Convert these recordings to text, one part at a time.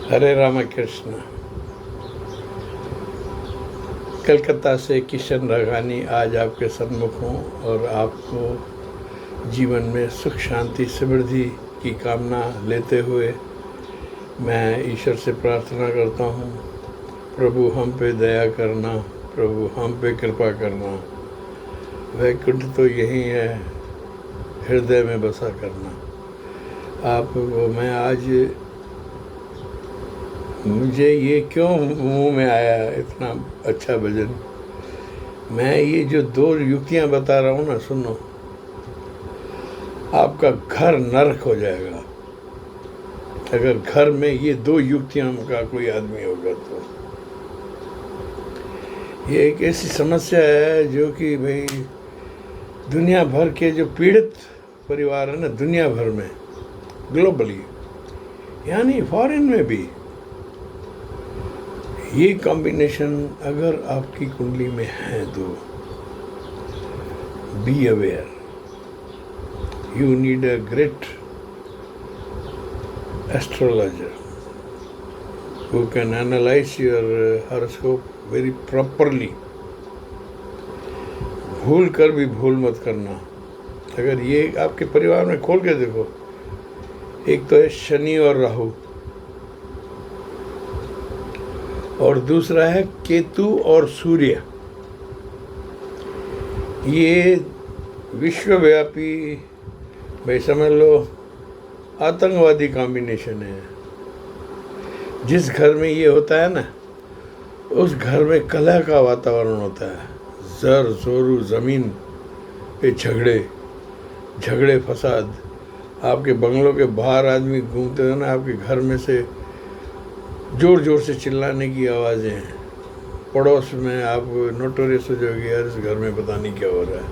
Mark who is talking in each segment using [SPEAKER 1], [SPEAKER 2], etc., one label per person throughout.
[SPEAKER 1] हरे रामकृष्ण। कलकत्ता से किशन राघानी आज आपके सन्मुख हूँ और आपको जीवन में सुख शांति समृद्धि की कामना लेते हुए मैं ईश्वर से प्रार्थना करता हूँ, प्रभु हम पे दया करना, प्रभु हम पे कृपा करना। वैकुंठ तो यही है, हृदय में बसा करना। आपको मैं आज मुझे ये क्यों मुंह में आया इतना अच्छा भजन। मैं ये जो दो युक्तियां बता रहा हूँ ना, सुनो, आपका घर नरक हो जाएगा अगर घर में ये दो युक्तियां का कोई आदमी होगा तो। ये एक ऐसी समस्या है जो कि भाई दुनिया भर के जो पीड़ित परिवार है ना, दुनिया भर में, ग्लोबली, यानी फॉरेन में भी, ये कॉम्बिनेशन अगर आपकी कुंडली में है तो be aware. You need a great astrologer who can analyze your horoscope very properly। भूल कर भी भूल मत करना। अगर ये आपके परिवार में खोल के देखो, एक तो है शनि और राहु, और दूसरा है केतु और सूर्य। ये विश्वव्यापी, भाई समझ लो, आतंकवादी कॉम्बिनेशन है। जिस घर में ये होता है ना, उस घर में कलह का वातावरण होता है। जर जोरू जमीन पे झगड़े फसाद। आपके बंगलों के बाहर आदमी घूमते हैं ना, आपके घर में से जोर जोर से चिल्लाने की आवाज़ें हैं। पड़ोस में आप नोटोरियस हो जाओगे, यार इस घर में पता नहीं क्या हो रहा है।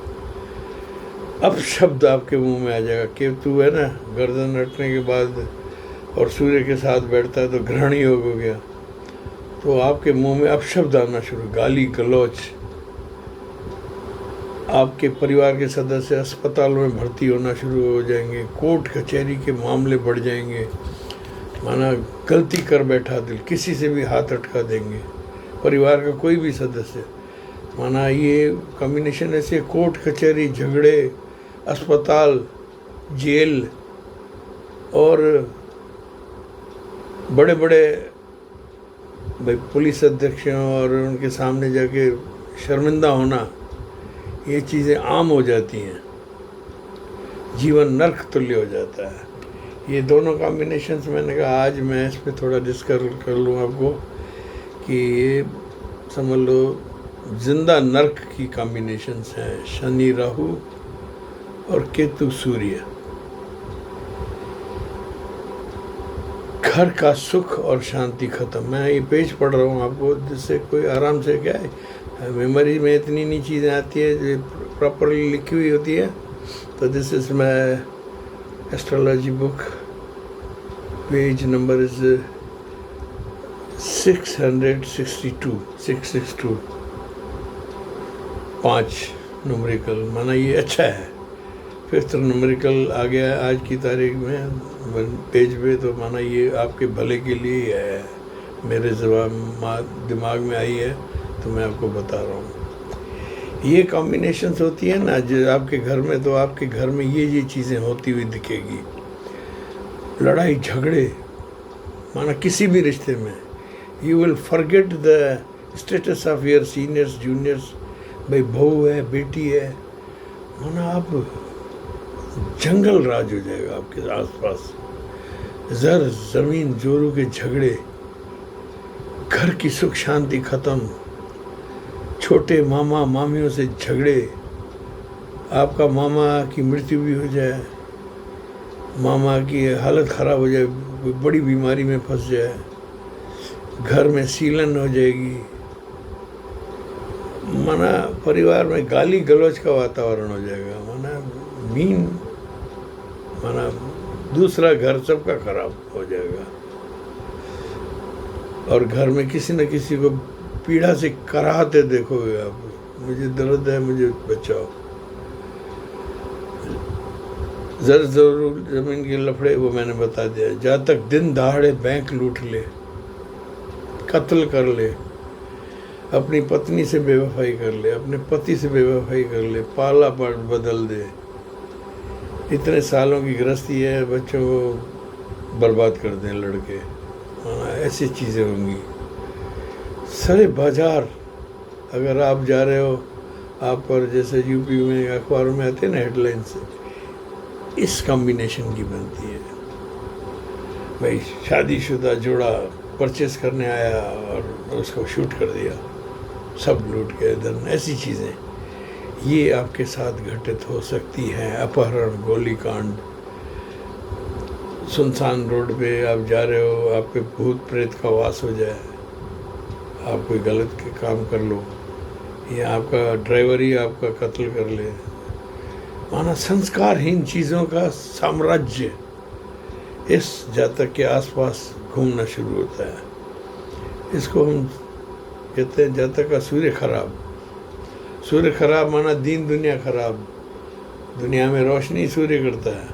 [SPEAKER 1] अब शब्द आपके मुंह में आ जाएगा। केतु है ना, गर्दन रटने के बाद और सूर्य के साथ बैठता है तो ग्रहण योग हो गया, तो आपके मुंह में अपशब्द आना शुरू, गाली गलौच। आपके परिवार के सदस्य अस्पताल में भर्ती होना शुरू हो जाएंगे, कोर्ट कचहरी के मामले बढ़ जाएंगे। माना गलती कर बैठा दिल, किसी से भी हाथ अटका देंगे, परिवार का कोई भी सदस्य। माना ये कॉम्बिनेशन ऐसे, कोर्ट कचहरी, झगड़े, अस्पताल, जेल, और बड़े बड़े भाई पुलिस अध्यक्षों और उनके सामने जाके शर्मिंदा होना, ये चीज़ें आम हो जाती हैं। जीवन नर्क तुल्य हो जाता है। ये दोनों कॉम्बिनेशंस, मैंने कहा आज मैं इस पर थोड़ा डिस्कस कर लूँ आपको कि ये समझ लो जिंदा नर्क की कॉम्बिनेशंस हैं, शनि राहु और केतु सूर्य। घर का सुख और शांति खत्म। मैं ये पेज पढ़ रहा हूँ आपको, जिससे कोई आराम से, क्या है, मेमोरी में इतनी नहीं चीज़ें आती है जो प्रॉपरली लिखी हुई होती है। तो this is my astrology book, page number is 662, 662, 5 numerical. माना ये अच्छा है। 5th न्यूमेरिकल आ गया आज की तारीख में पेज पे, तो माना ये आपके भले के लिए ही है। मेरे दिमाग में आई है तो मैं आपको बता रहा हूँ। ये कॉम्बिनेशंस होती है ना जो आपके घर में, तो आपके घर में ये चीज़ें होती हुई दिखेगी। लड़ाई झगड़े, माना किसी भी रिश्ते में, you will forget the status of your seniors juniors. भाई बहू है, बेटी है, माना आप जंगल राज हो जाएगा आपके आसपास। जर जमीन जोरों के झगड़े, घर की सुख शांति खत्म, छोटे मामा मामियों से झगड़े, आपका मामा की मृत्यु भी हो जाए, मामा की हालत ख़राब हो जाए, कोई बड़ी बीमारी में फंस जाए, घर में सीलन हो जाएगी। माना परिवार में गाली गलौज का वातावरण हो जाएगा। माना मीन, माना दूसरा घर सबका खराब हो जाएगा। और घर में किसी न किसी को पीड़ा से कराहते देखोगे आप, मुझे दर्द है, मुझे बचाओ। जर जरूर जमीन के लफड़े, वो मैंने बता दिया। जहाँ तक दिन दहाड़े बैंक लूट ले, कत्ल कर ले, अपनी पत्नी से बेवफाई कर ले, अपने पति से बेवफाई कर ले, पाला बदल दे, इतने सालों की गृहस्थी है, बच्चों को बर्बाद कर दें लड़के, ऐसी चीज़ें होंगी। सारे बाजार अगर आप जा रहे हो, आप पर जैसे यूपी में अखबारों में आते हैं ना हेडलाइंस, इस कॉम्बिनेशन की बनती है। भाई शादीशुदा जोड़ा परचेस करने आया और उसको शूट कर दिया, सब लूट गए धन, ऐसी चीज़ें ये आपके साथ घटित हो सकती हैं। अपहरण, गोलीकांड, सुनसान रोड पे आप जा रहे हो, आपके भूत प्रेत का वास हो जाए, आप कोई गलत के काम कर लो, या आपका ड्राइवर ही आपका कत्ल कर ले, माना संस्कारहीन चीज़ों का साम्राज्य इस जातक के आसपास घूमना शुरू होता है। इसको हम कहते हैं जातक का सूर्य खराब। सूर्य खराब माना दीन दुनिया खराब, दुनिया में रोशनी सूर्य करता है।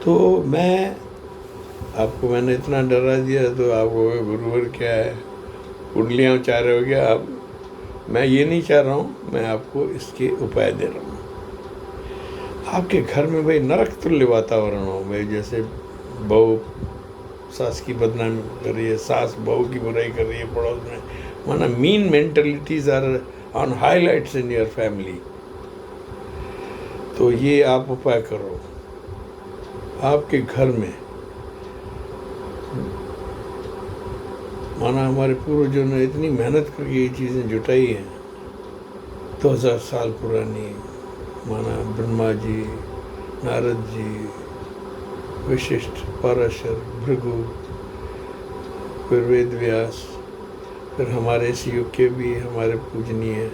[SPEAKER 1] तो मैंने इतना डरा दिया, तो आपको गुरुवर क्या है, कुंडलियाँ चाह रहे हो क्या आप? मैं ये नहीं चाह रहा हूँ, मैं आपको इसके उपाय दे रहा हूँ। आपके घर में भाई नरक तुल्य वातावरण हो, भाई जैसे बहू सास की बदनामी कर रही है, सास बहू की बुराई कर रही है पड़ोस में, माना mean mentalities are on highlights in your family. तो ये आप उपाय करो। आपके घर में माना हमारे पूर्वजों ने इतनी मेहनत करके ये चीज़ें जुटाई हैं, 2000 साल पुरानी, माना ब्रह्मा जी, नारद जी, वशिष्ठ, पराशर, भृगु, फिर वेद व्यास, फिर हमारे इस युग के भी हमारे पूजनीय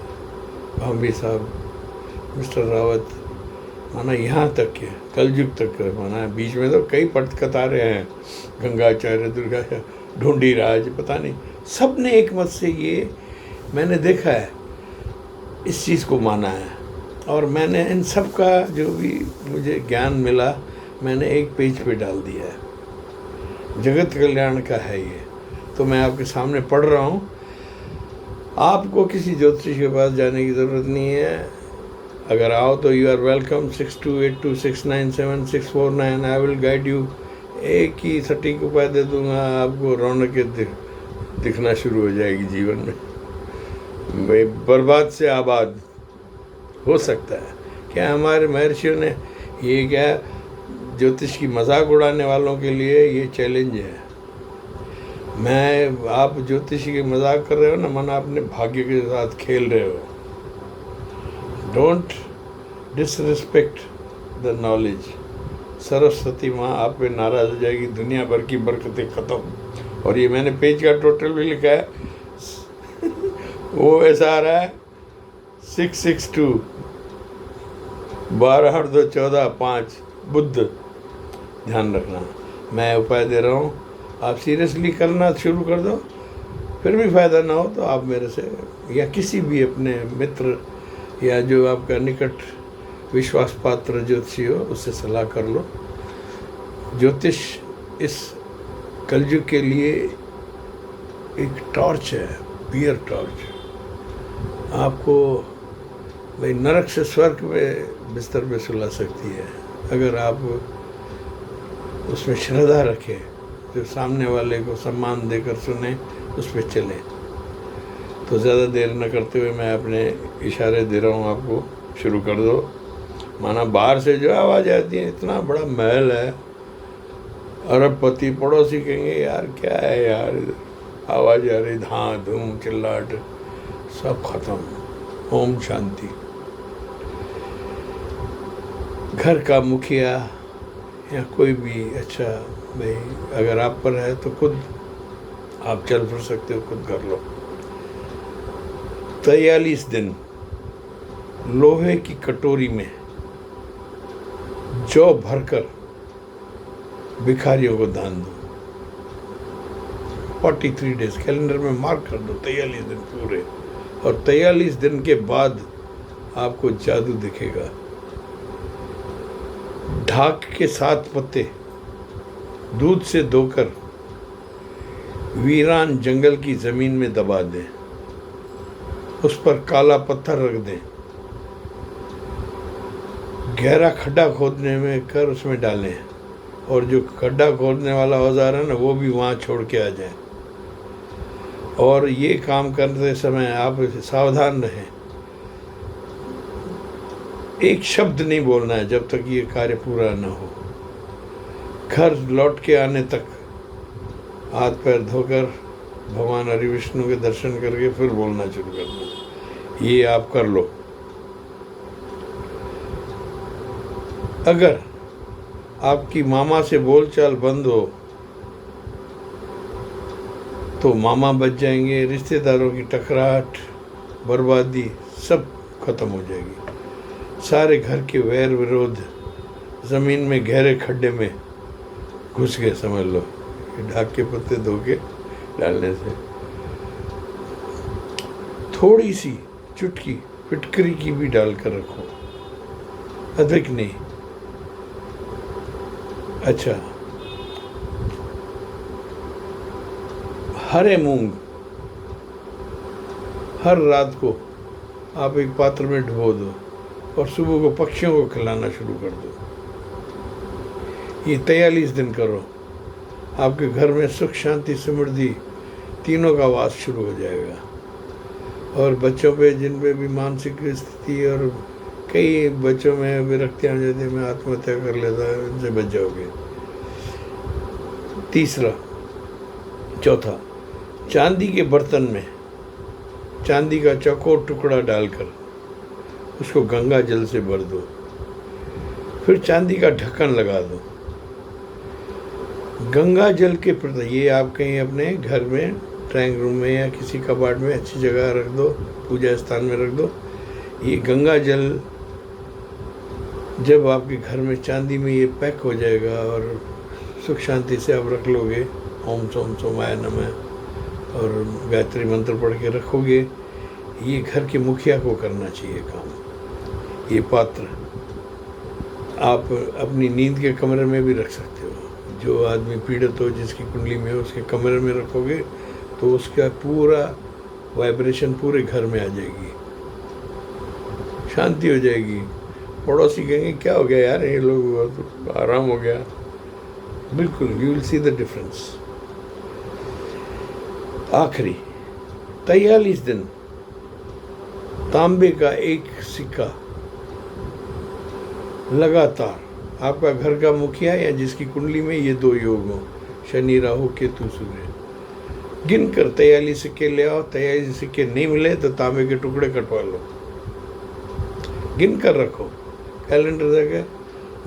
[SPEAKER 1] भांबी साहब, मिस्टर रावत, माना यहाँ तक के कलयुग तक के, माना बीच में तो कई कतारें हैं, गंगाचार्य, दुर्गा, ढूंढी राज, पता नहीं, सब ने एक मत से ये मैंने देखा है, इस चीज़ को माना है। और मैंने इन सब का जो भी मुझे ज्ञान मिला, मैंने एक पेज पे डाल दिया है। जगत कल्याण का है ये, तो मैं आपके सामने पढ़ रहा हूँ। आपको किसी ज्योतिष के पास जाने की ज़रूरत नहीं है। अगर आओ तो you are welcome. 6282697649, I will guide you. एक ही सटीक उपाय दे दूंगा, आपको रौनकें दिखना शुरू हो जाएगी जीवन में। भाई बर्बाद से आबाद हो सकता है। क्या हमारे महर्षियों ने ये क्या ज्योतिष की मजाक उड़ाने वालों के लिए ये चैलेंज है। आप ज्योतिष की मजाक कर रहे हो ना, माना अपने भाग्य के साथ खेल रहे हो। Don't disrespect the knowledge. Saraswati माँ आप पे नाराज हो जाएगी, दुनिया भर की बरकतें ख़त्म। और ये मैंने पेज का टोटल भी लिखा है, वो ऐसा आ रहा है 662 12/2/14/5 बुध। ध्यान रखना, मैं उपाय दे रहा हूँ, आप सीरियसली करना शुरू कर दो। फिर भी फ़ायदा ना हो तो आप मेरे से या किसी भी अपने मित्र या जो आपका निकट विश्वास पात्र ज्योतिषी हो उससे सलाह कर लो। ज्योतिष इस कलयुग के लिए एक टॉर्च है, पियर टॉर्च। आपको भाई नरक से स्वर्ग में बिस्तर पे सुला सकती है, अगर आप उसमें श्रद्धा रखें, जो सामने वाले को सम्मान देकर सुने, उस पर चलें। तो ज़्यादा देर न करते हुए मैं अपने इशारे दे रहा हूँ आपको, शुरू कर दो। माना बाहर से जो आवाज़ आती है, इतना बड़ा महल है, अरबपति, पड़ोसी कहेंगे यार क्या है यार, आवाज़ आ रही, धाँ धूम चिल्लाहट, सब खत्म। ओम शांति। घर का मुखिया या कोई भी अच्छा भाई अगर आप पर है तो खुद आप चल फिर सकते हो, खुद कर लो। 43 दिन लोहे की कटोरी में जौ भरकर भिखारियों को दान दो। 43 डेज कैलेंडर में मार्क कर दो, 43 दिन पूरे। और 43 दिन के बाद आपको जादू दिखेगा। ढाक के 7 पत्ते दूध से धोकर वीरान जंगल की ज़मीन में दबा दें, उस पर काला पत्थर रख दें, गहरा खड्डा खोदने में कर उसमें डालें, और जो खड्डा खोदने वाला औजार है ना वो भी वहाँ छोड़ के आ जाए। और ये काम करते समय आप सावधान रहें, एक शब्द नहीं बोलना है जब तक ये कार्य पूरा न हो। घर लौट के आने तक हाथ पैर धोकर भगवान हरि विष्णु के दर्शन करके फिर बोलना शुरू कर दो। ये आप कर लो। अगर आपकी मामा से बोलचाल बंद हो तो मामा बच जाएंगे, रिश्तेदारों की टकराहट, बर्बादी सब खत्म हो जाएगी। सारे घर के वैर विरोध ज़मीन में गहरे खड्डे में घुस गए समझ लो, ढाक के पत्ते धो के डालने से। थोड़ी सी चुटकी फिटकरी की भी डालकर रखो, अधिक नहीं। अच्छा, हरे मूंग हर रात को आप एक पात्र में डुबो दो और सुबह को पक्षियों को खिलाना शुरू कर दो। ये 43 दिन करो, आपके घर में सुख शांति समृद्धि तीनों का वास शुरू हो जाएगा। और बच्चों पे जिन पे भी मानसिक स्थिति और कई बच्चों में विरक्तियाँ आ जाती है, मैं आत्महत्या कर लेता है, उनसे बच जाओगे। चौथा, चांदी के बर्तन में चांदी का चौकोर टुकड़ा डालकर उसको गंगा जल से भर दो, फिर चांदी का ढक्कन लगा दो। गंगा जल के प्रति ये आप कहीं अपने घर में ड्राइंग रूम में या किसी कबाड़ में अच्छी जगह रख दो, पूजा स्थान में रख दो। ये गंगा जल जब आपके घर में चांदी में ये पैक हो जाएगा और सुख शांति से आप रख लोगे, ओम सोम सोमाय नमः और गायत्री मंत्र पढ़ के रखोगे, ये घर के मुखिया को करना चाहिए काम। ये पात्र आप अपनी नींद के कमरे में भी रख सकते हो। जो आदमी पीड़ित हो, जिसकी कुंडली में हो, उसके कमरे में रखोगे तो उसका पूरा वाइब्रेशन पूरे घर में आ जाएगी, शांति हो जाएगी। पड़ोसी कहेंगे क्या हो गया यार, ये लोग तो आराम हो गया। बिल्कुल, you will see the difference. आखिरी 43 दिन तांबे का एक सिक्का लगातार, आपका घर का मुखिया या जिसकी कुंडली में ये 2 योग हो, शनि राहु केतु सूर्य, गिनकर 43 सिक्के ले आओ। 43 सिक्के नहीं मिले तो तांबे के टुकड़े कटवा लो, गिन कर रखो, कैलेंडर जगह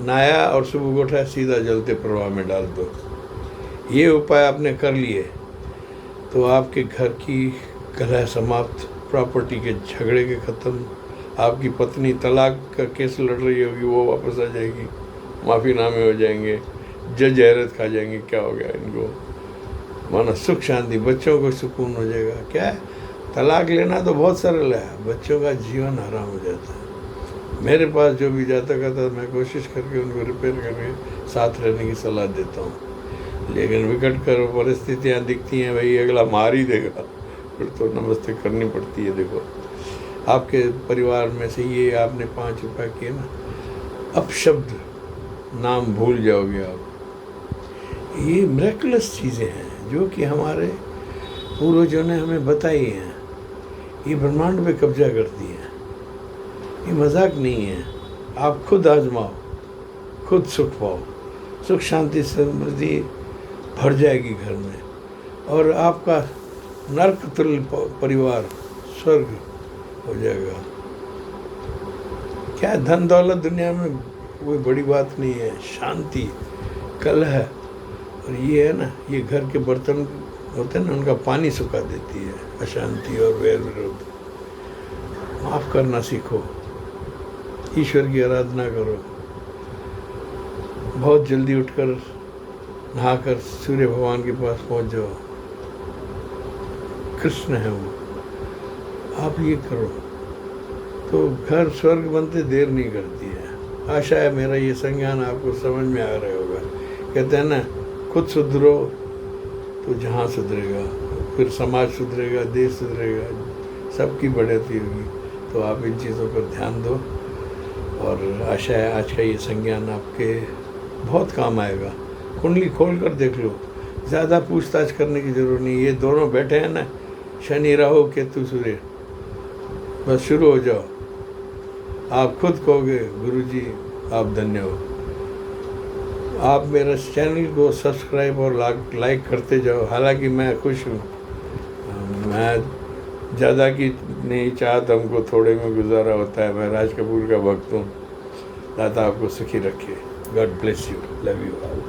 [SPEAKER 1] नहाया और सुबह को उठा सीधा जलते प्रवाह में डाल दो। ये उपाय आपने कर लिए तो आपके घर की कलह समाप्त, प्रॉपर्टी के झगड़े के ख़त्म, आपकी पत्नी तलाक का केस लड़ रही होगी वो वापस आ जाएगी, माफ़ीनामे हो जाएंगे, जज हैरत खा जाएंगे क्या हो गया इनको, माना सुख शांति, बच्चों को सुकून हो जाएगा। क्या है, तलाक लेना तो बहुत सरल है, बच्चों का जीवन आराम हो जाता है। मेरे पास जो भी जाता करता मैं कोशिश करके उनको रिपेयर करके साथ रहने की सलाह देता हूँ। लेकिन विकट कर परिस्थितियाँ दिखती हैं, भाई अगला मार ही देगा, फिर तो नमस्ते करनी पड़ती है। देखो आपके परिवार में से ये आपने 5 रुपये किए ना, अपशब्द नाम भूल जाओगे आप। ये मिरेकलस चीज़ें हैं जो कि हमारे पूर्वजों ने हमें बताई हैं। ये ब्रह्मांड पे कब्जा करती है, ये मजाक नहीं है। आप खुद आजमाओ, खुद सुख पाओ, सुख शांति समृद्धि भर जाएगी घर में, और आपका नरक तुल्य परिवार स्वर्ग हो जाएगा। क्या धन दौलत दुनिया में कोई बड़ी बात नहीं है, शांति, कलह और ये है ना, ये घर के बर्तन होते हैं ना, उनका पानी सुखा देती है अशांति और वैर विरोध। माफ़ करना सीखो, ईश्वर की आराधना करो, बहुत जल्दी उठकर नहाकर सूर्य भगवान के पास पहुंच जाओ, कृष्ण है वो। आप ये करो तो घर स्वर्ग बनते देर नहीं करती है। आशा है मेरा ये संज्ञान आपको समझ में आ रहा होगा। कहते हैं ना, खुद सुधरो तो जहाँ सुधरेगा, फिर समाज सुधरेगा, देश सुधरेगा, सबकी बढ़ोतरी होगी। तो आप इन चीज़ों पर ध्यान दो और आशा है आज का ये संज्ञान आपके बहुत काम आएगा। कुंडली खोल कर देख लो, ज़्यादा पूछताछ करने की ज़रूरत नहीं। ये दोनों बैठे हैं ना, शनि राहु केतु सूर्य, बस शुरू हो जाओ। आप खुद कहोगे गुरुजी आप धन्य हो। आप मेरे चैनल को सब्सक्राइब और लाइक करते जाओ। हालांकि मैं खुश हूँ, मैं ज़्यादा की नहीं चाहता, हमको थोड़े में गुजारा होता है। मैं राज कपूर का भक्त हूँ। दाता आपको सुखी रखे। God bless you, love you all.